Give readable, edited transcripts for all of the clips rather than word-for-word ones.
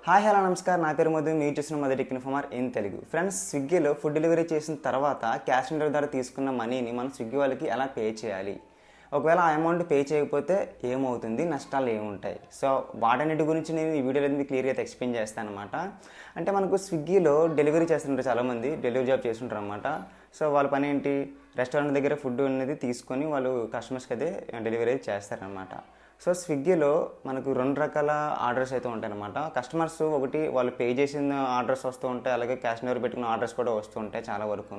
Hi hello నమస్కారం, నా పేరు మధు. మీరు చూసిన మొదటి ఇన్ఫార్మర్ ఇన్ తెలుగు. ఫ్రెండ్స్, స్విగ్గీలో ఫుడ్ డెలివరీ చేసిన తర్వాత క్యాష్ ఆన్ డెలివరీ ద్వారా తీసుకున్న మనీని మనం స్విగ్గీ వాళ్ళకి ఎలా పే చేయాలి, ఒకవేళ ఆ అమౌంట్ పే చేయకపోతే ఏమవుతుంది, నష్టాలు ఏముంటాయి, సో వాటన్నిటి గురించి నేను ఈ వీడియోలో మీకు క్లియర్గా ఎక్స్ప్లెయిన్ చేస్తాను అనమాట. అంటే మనకు స్విగ్గీలో డెలివరీ చేస్తుంటారు, చాలామంది డెలివరీ జాబ్ చేస్తుంటారు అనమాట. సో వాళ్ళ పని ఏంటి, రెస్టారెంట్ దగ్గర ఫుడ్ అనేది తీసుకొని వాళ్ళు కస్టమర్స్కి అయితే డెలివరీ చేస్తారనమాట. సో స్విగ్గీలో మనకు రెండు రకాల ఆర్డర్స్ అయితే ఉంటాయి అనమాట. కస్టమర్స్ ఒకటి వాళ్ళు పే చేసిన ఆర్డర్స్ వస్తూ ఉంటాయి, అలాగే క్యాష్ డెలివరీ పెట్టుకున్న ఆర్డర్స్ కూడా వస్తూ ఉంటాయి చాలా వరకు.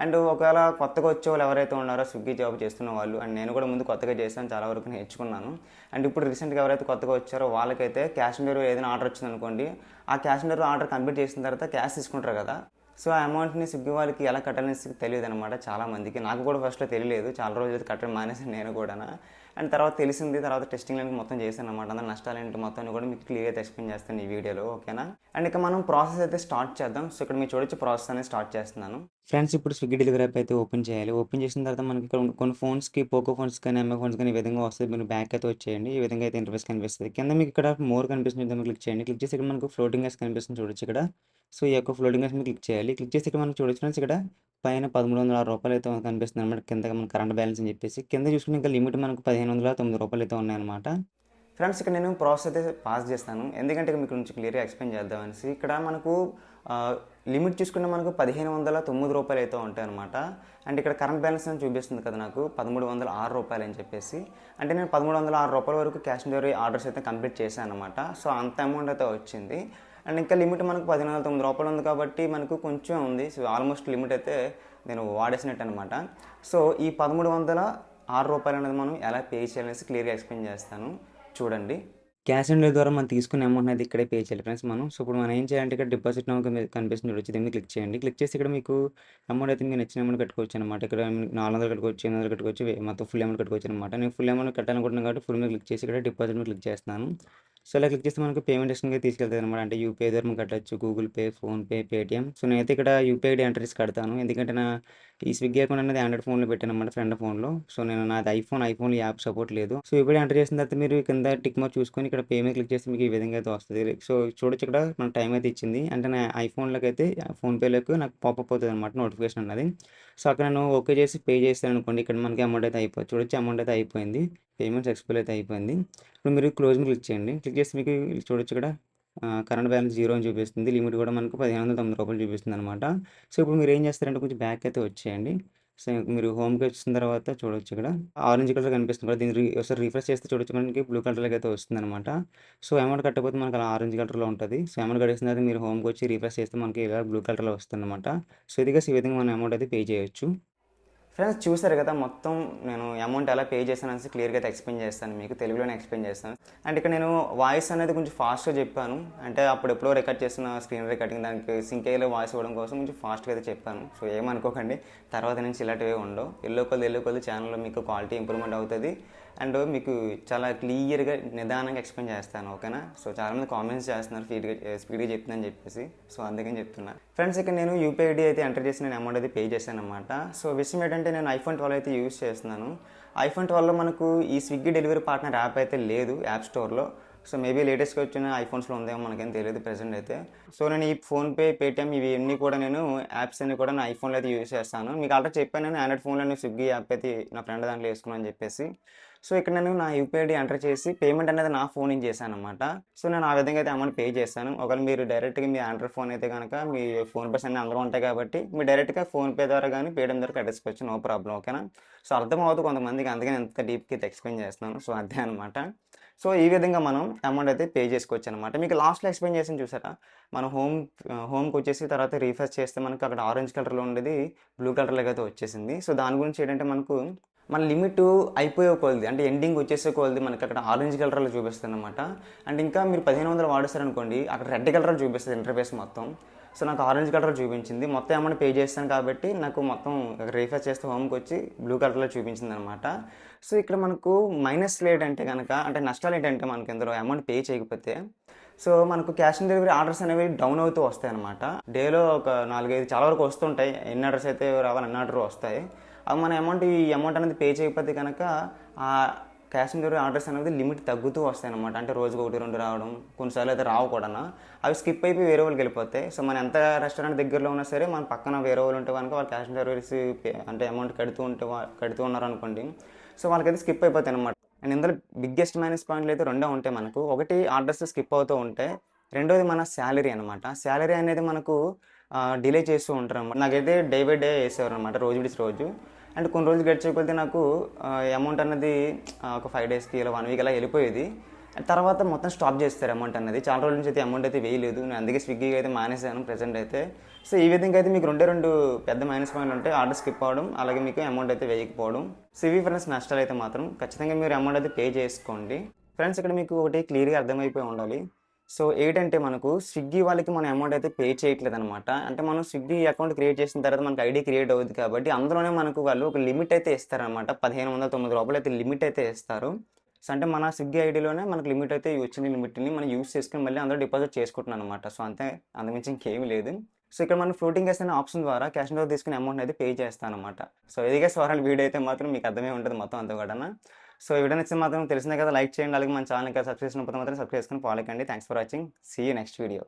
అండ్ ఒకవేళ కొత్తగా వచ్చే వాళ్ళు ఎవరైతే ఉన్నారో స్విగ్గీ జాబ్ చేస్తున్న వాళ్ళు, అండ్ నేను కూడా ముందు కొత్తగా చేశాను, చాలా వరకు నేర్చుకున్నాను. అండ్ ఇప్పుడు రీసెంట్గా ఎవరైతే కొత్తగా వచ్చారో వాళ్ళకైతే క్యాష్ డెలివరీ ఏదైనా ఆర్డర్ వచ్చింది అనుకోండి, ఆ క్యాష్ డెలివరీ ఆర్డర్ కంప్లీట్ చేసిన తర్వాత క్యాష్ తీసుకుంటారు కదా. సో ఆ అమౌంట్ని స్విగ్గీ వాళ్ళకి ఎలా కట్టాలనేసి తెలియదు అనమాట చాలామందికి. నాకు కూడా ఫస్ట్లో తెలియలేదు, చాలా రోజులు అయితే కట్టడం మానేసాను నేను కూడా. అండ్ తర్వాత తెలిసింది, తర్వాత టెస్టింగ్ అనేది మొత్తం చేశాను అనమాట. అందరూ నష్టాలు ఏంటి మొత్తాన్ని కూడా మీకు క్లియర్గా ఎక్స్ప్లెయిన్ చేస్తాను ఈ వీడియోలో, ఓకేనా. అండ్ ఇక మనం ప్రాసెస్ అయితే స్టార్ట్ చేద్దాం. సో ఇక్కడ మీరు చూడొచ్చు ప్రాసెస్ అనేది స్టార్ట్ చేస్తున్నాను. ఫ్రెండ్స్, ఇప్పుడు స్విగ్గీ డెలివరీ యాప్ అయితే ఓపెన్ చేయాలి. ఓపెన్ చేసిన తర్వాత మనకి ఇక్కడ కొన్ని ఫోన్స్కి, పోకో ఫోన్స్ కానీ, ఎంఐ ఫోన్స్ కానీ ఈ విధంగా వస్తుంది. మీరు బ్యాక్ అయితే వచ్చేయండి, ఈ విధంగా అయితే ఇంటర్ఫేస్ కనిపిస్తుంది. కింద మీకు ఇక్కడ మోర్ కనిపిస్తుంది, క్లిక్ చేయండి. క్లిక్ చేసి ఇక్కడ మనకు ఫ్లోటింగ్ గ్యాస్ కనిపిస్తుంది చూడొచ్చు ఇక్కడ. సో ఈ యొక్క ఫ్లోటింగ్ గ్యాస్ మీద క్లిక్ చేయాలి. క్లిక్ చేసి ఇక్కడ మనకు చూడొచ్చు ఫ్రెండ్స్, ఇక్కడ పైన 1306 రూపాయలు అయితే కనిపిస్తుంది అనమాట. కింద మన కరెంట్ బ్యాలెన్స్ అని చెప్పేసి కింద చూసుకుని ఇంకా లిమిట్ మనకు 1509 రూపాయలు అయితే ఉన్నాయన్నమాట. ఫ్రెండ్స్, ఇక్కడ నేను ప్రాసెస్ అయితే పాస్ చేస్తాను, ఎందుకంటే మీకు నుంచి క్లియర్గా ఎక్స్ప్లెయిన్ చేద్దామనేసి. ఇక్కడ మనకు లిమిట్ చూసుకుంటే మనకు 1509 రూపాయలు అయితే ఉంటాయి అనమాట. అండ్ ఇక్కడ కరెంట్ బ్యాలెన్స్ అని చూపిస్తుంది కదా నాకు 1306 రూపాయలు అని చెప్పేసి. అంటే నేను 1306 రూపాయల వరకు క్యాష్ డెలివరీ ఆర్డర్స్ అయితే కంప్లీట్ చేశాను అనమాట. సో అంత అమౌంట్ అయితే వచ్చింది. అండ్ ఇంకా లిమిట్ మనకు 1509 రూపాయలు ఉంది కాబట్టి మనకు కొంచెం ఉంది. సో ఆల్మోస్ట్ లిమిట్ అయితే నేను వాడేసినట్టు అనమాట. సో ఈ 1306 రూపాయలు అనేది మనం ఎలా పే చేయాలనేసి క్లియర్గా ఎక్స్ప్లెయిన్ చేస్తాను, చూడండి. క్యాష్ ఆన్ డెలివరీ ద్వారా మనం తీసుకునే అమౌంట్ అనేది ఇక్కడే పే చేయాలి ఫ్రెండ్స్ మనం. సో ఇప్పుడు మనం ఏం చేయాలంటే ఇక్కడ డిపాజిట్ నౌ కనిపిస్తుంది చూడొచ్చు, దీన్ని క్లిక్ చేయండి. క్లిక్ చేసి ఇక్కడ మీకు అమౌంట్ అయితే మీకు నచ్చిన అమౌంట్ కట్టుకోవచ్చు అనమాట. ఇక్కడ 400 కట్టుకోవచ్చు, 800 కట్టుకోవచ్చు, మొత్తం ఫుల్ అమౌంట్ కట్టుకోవచ్చు అనమాట. నేను ఫుల్ అమౌంట్ కట్టాలనుకుంటున్నాను కాబట్టి ఫుల్ మీద క్లిక్ చేసి ఇక్కడ డిపాజిట్ మీద క్లిక్ చేస్తున్నాను. సో ఇలా క్లిక్ చేస్తే మనకు పేమెంట్ సెక్షన్కి తీసుకెళ్తుంది అనమాట. అంటే యూపీఐ ద్వారా మనం కట్టచ్చు, Google pay, PhonePe, Paytm. So నేనైతే ఇక్కడ యూపీఐ ఐడి ఎంటర్ చేసి కడతాను, ఎందుకంటే నా ఈ స్విగ్గీ అకౌంట్ అనేది ఆండ్రాయిడ్ ఫోన్లో పెట్టాను అనమాట, ఫ్రెండ్ ఫోన్లో. సో నేను నాది ఐఫోన్లో యాప్ సపోర్ట్ లేదు. సో యూపీఐ ఎంటర్ చేసిన తర్వాత మీరు కింద టిక్ మార్క్ చూసుకొని ఇక్కడ పేమెంట్ క్లిక్ చేస్తే మీకు ఈ విధంగా అయితే వస్తుంది. సో చూడొచ్చు ఇక్కడ మన టైం అయితే ఇచ్చింది, అంటే నా ఐఫోన్లోకి అయితే ఫోన్పేలోకి నాకు పాపప్ అవుతుంది అనమాట నోటిఫికేషన్ అన్నది. సో అక్కడ నేను ఓకే చేసి పే చేస్తాను అనుకోండి, ఇక్కడ మనకి అమౌంట్ అయితే అయిపోయింది. చూడొచ్చు అమౌంట్ అయితే అయిపోయింది, పేమెంట్ సక్సెస్ఫుల్ అయితే అయిపోయింది. ఇప్పుడు మీరు క్లోజ్ మీద క్లిక్ చేయండి. క్లిక్ చేసి మీకు చూడొచ్చు ఇక్కడ కరెంట్ బ్యాలెన్స్ 0 అని చూపిస్తుంది. లిమిట్ కూడా మనకు 1509 రూపాయలు చూపిస్తుంది అనమాట. సో ఇప్పుడు మీరు ఏం చేస్తారంటే కొంచెం బ్యాక్ అయితే వచ్చేయండి. సో మీరు హోమ్కి వచ్చిన తర్వాత చూడొచ్చు ఇక్కడ ఆరెంజ్ కలర్ కనిపిస్తుంది కదా, దీన్ని ఒకసారి రిఫ్రెష్ చేస్తే చూడొచ్చు మనకి బ్లూ కలర్కి అయితే వస్తుంది అనమాట. సో అమౌంట్ కట్టకపోతే మనకి అలా ఆరెంజ్ కలర్లో ఉంటుంది. సో అమౌంట్ కట్టేసిన తర్వాత మీరు హోమ్కి వచ్చి రిఫ్రెష్ చేస్తే మనకి ఇలా బ్లూ కలర్లో వస్తుంది అనమాట. సో ఇదిగా ఈ విధంగా మనం అమౌంట్ అయితే పే చేయొచ్చు. ఫ్రెండ్స్, చూసారు కదా మొత్తం నేను అమౌంట్ ఎలా పే చేశానని క్లియర్గా అయితే ఎక్స్ప్లెయిన్ చేస్తాను, మీకు తెలుగులోనే ఎక్స్ప్లెయిన్ చేస్తాను. అంటే ఇక్కడ నేను వాయిస్ అనేది కొంచెం ఫాస్ట్గా చెప్పాను, అంటే అప్పుడు ఎప్పుడో రికార్డ్ చేసిన స్క్రీన్ రికార్డింగ్ దానికి సింక్ అయ్యేలా వాయిస్ ఇవ్వడం కోసం కొంచెం ఫాస్ట్గా అయితే చెప్పాను. సో ఏమనుకోకండి, తర్వాత నుంచి ఇలాంటివే ఉండవు. ఎల్లో కొద్ది ఛానల్లో మీకు క్వాలిటీ ఇంప్రూవ్మెంట్ అవుతుంది, అండ్ మీకు చాలా క్లియర్గా నిదానంగా ఎక్స్ప్లెయిన్ చేస్తాను, ఓకేనా. సో చాలామంది కామెంట్స్ చేస్తున్నారు స్పీడ్గా చెప్తుందని చెప్పేసి, సో అందుకని చెప్తున్నా. ఫ్రెండ్స్, ఇక్కడ నేను యూపీఐ ఐడి అయితే ఎంటర్ చేసి నేను అమౌంట్ అయితే పే చేశాను అనమాట. సో విషయం ఏంటంటే నేను ఐఫోన్ 12 అయితే యూజ్ చేస్తున్నాను. ఐఫోన్ 12లో మనకు ఈ స్విగ్గీ డెలివరీ పార్ట్నర్ యాప్ అయితే లేదు యాప్ స్టోర్లో. సో మేబీ లేటెస్ట్గా వచ్చిన ఐఫోన్స్లో ఉందేమో మనకేం తెలియదు ప్రెసెంట్ అయితే. సో నేను ఈ ఫోన్పే, పేటిఎం ఇవన్నీ కూడా నేను యాప్స్ అన్ని కూడా నా ఐఫోన్లో అయితే యూజ్ చేస్తాను. మీకు ఆల్రెడీ చెప్పాను, నేను ఆండ్రాయిడ్ ఫోన్లో నేను స్విగ్గీ యాప్ అయితే నా ఫ్రెండ్ దాంట్లో వేసుకున్నాను అని చెప్పేసి. సో ఇక్కడ నేను నా యూపీఐ ఐడి ఎంటర్ చేసి పేమెంట్ అనేది నా ఫోన్ నుంచి చేశాను అనమాట. సో నేను ఆ విధంగా అయితే అమౌంట్ పే చేశాను. ఒకవేళ మీరు డైరెక్ట్గా మీ ఆండ్రాయిడ్ ఫోన్ అయితే కనుక మీ ఫోన్పేస్ అన్నీ అందరూ ఉంటాయి కాబట్టి మీరు డైరెక్ట్గా ఫోన్పే ద్వారా కానీ పేటిఎం ద్వారా కట్టేసుకోవచ్చు, నో ప్రాబ్లం, ఓకేనా. సో అర్థమవుతుంది కొంతమందికి, అందుకని ఎంత డీప్కి అయితే ఎక్స్ప్లెయిన్ చేస్తున్నాను. సో అదే అనమాట. సో ఈ విధంగా మనం అమౌంట్ అయితే పే చేసుకోవచ్చు అనమాట. మీకు లాస్ట్లో ఎక్స్ప్లెయిన్ చేసి చూసారా, మనం హోమ్కి వచ్చేసి తర్వాత రీఫ్రెష్ చేస్తే మనకు అక్కడ ఆరెంజ్ కలర్లో ఉండేది బ్లూ కలర్లోకి అయితే వచ్చేసింది. సో దాని గురించి ఏంటంటే మనకు మన లిమిట్ అయిపోయే కొలది, అంటే ఎండింగ్ వచ్చేసే కొలది మనకి అక్కడ ఆరెంజ్ కలర్లో చూపిస్తుంది అనమాట. అండ్ ఇంకా మీరు 1500 వాడేస్తారనుకోండి, అక్కడ రెడ్ కలర్ చూపిస్తుంది ఇంటర్ఫేస్ మొత్తం. సో నాకు ఆరెంజ్ కలర్ చూపించింది, మొత్తం అమౌంట్ పే చేస్తాను కాబట్టి నాకు మొత్తం రీఫ్రెష్ చేస్తే హోమ్కి వచ్చి బ్లూ కలర్లో చూపించింది అనమాట. సో ఇక్కడ మనకు మైనస్ ఏంటంటే కనుక, అంటే నష్టాలు ఏంటంటే మనకి ఇందులో అమౌంట్ పే చేయకపోతే, సో మనకు క్యాష్ ఆన్ డెలివరీ ఆర్డర్స్ అనేవి డౌన్ అవుతూ వస్తాయి అనమాట. డేలో ఒక 4-5 చాలా వరకు వస్తుంటాయి, ఎన్ని ఆర్డర్స్ అయితే రావాలి అన్ని ఆర్డర్ వస్తాయి. అవి మన ఈ అమౌంట్ అనేది పే చేయకపోతే కనుక క్యాష్ ఆన్ డెలివరీ ఆర్డర్స్ అనేది లిమిట్ తగ్గుతూ వస్తాయన్నమాట. అంటే రోజుకు 1, 2 రావడం, కొన్నిసార్లు అయితే రావు కూడా. అవి స్కిప్ అయిపోయి వేరే వాళ్ళకి వెళ్ళిపోతాయి. సో మన ఎంత రెస్టారెంట్ దగ్గరలో ఉన్నా సరే మన పక్కన వేరే వాళ్ళు ఉంటే కనుక వాళ్ళు క్యాష్ ఆన్ డెలివరీస్ అంటే అమౌంట్ కడుతూ ఉన్నారు అనుకోండి, సో వాళ్ళకైతే స్కిప్ అయిపోతాయి అనమాట. అండ్ ఇందులో బిగ్గెస్ట్ మైనస్ పాయింట్లు అయితే రెండే ఉంటాయి మనకు. ఒకటి ఆర్డర్స్ స్కిప్ అవుతూ ఉంటాయి, రెండోది మన శాలరీ అనమాట. శాలరీ అనేది మనకు డిలే చేస్తూ ఉంటారు అనమాట. నాకైతే డే బై డే వేసేవారు అనమాట, రోజు విడిచి రోజు. అండ్ కొన్ని రోజులు గడిచేకపోతే నాకు అమౌంట్ అన్నది ఒక 5 డేస్కి ఇలా 1 వీక్ అలా వెళ్ళిపోయేది. తర్వాత మొత్తం స్టాప్ చేస్తారు అమౌంట్ అనేది. చాలా రోజుల నుంచి అయితే అమౌంట్ అయితే వేయలేదు నేను, అందుకే స్విగ్గీ అయితే మానేసాను ప్రజెంట్ అయితే. సో ఈ విధంగా అయితే మీకు రెండు పెద్ద మైనస్ పాయింట్లు ఉంటాయి, ఆర్డర్ స్కిప్ అవ్వడం, అలాగే మీకు అమౌంట్ అయితే వేయకపోవడం. సో ఇవి ఫ్రెండ్స్ నష్టాలు అయితే మాత్రం ఖచ్చితంగా మీరు అమౌంట్ అయితే పే చేసుకోండి. ఫ్రెండ్స్ ఇక్కడ మీకు ఒకటి క్లియర్గా అర్థమైపోయి ఉండాలి. సో ఏంటంటే మనకు స్విగ్గీ వాళ్ళకి మన అమౌంట్ అయితే పే చేయట్లేదు అనమాట. అంటే మనం స్విగ్గీ అకౌంట్ క్రియేట్ చేసిన తర్వాత మనకు ఐడి క్రియేట్ అవుతుంది కాబట్టి అందులోనే మనకు వాళ్ళు ఒక లిమిట్ అయితే ఇస్తారనమాట. 1509 రూపాయలు అయితే లిమిట్ అయితే ఇస్తారు. సో అంటే మన స్విగ్గీ ఐడిలోనే మనకు లిమిట్ అయితే వచ్చిన లిమిట్ని మనం యూస్ చేసుకుని మళ్ళీ అందులో డిపాజిట్ చేసుకుంటున్నాం అనమాట. సో అంతే, అంతమించి ఇంకేమీ లేదు. సో ఇక్కడ మనం ఫ్లోటింగ్ క్యాష్ అనే ఆప్షన్ ద్వారా క్యాష్ ఆన్ డెలివరీ తీసుకుని అమౌంట్ అయితే పే చేస్తాను అనమాట. సో ఇదిగా సోరాల వీడియో అయితే మాత్రం మీకు అర్థమే ఉంటుంది మొత్తం అంతా కూడా. సో ఈ వీడియో నచ్చితే మాత్రం తెలిసిందే కదా, లైక్ చేయండి. అలాగే మన ఛానల్ సబ్స్క్రైబ్ చేసుకున్నప్పుడు మాత్రం సబ్స్క్రైబ్ చేసుకుని ఫాలో కండి. Thanks for watching. See you next video.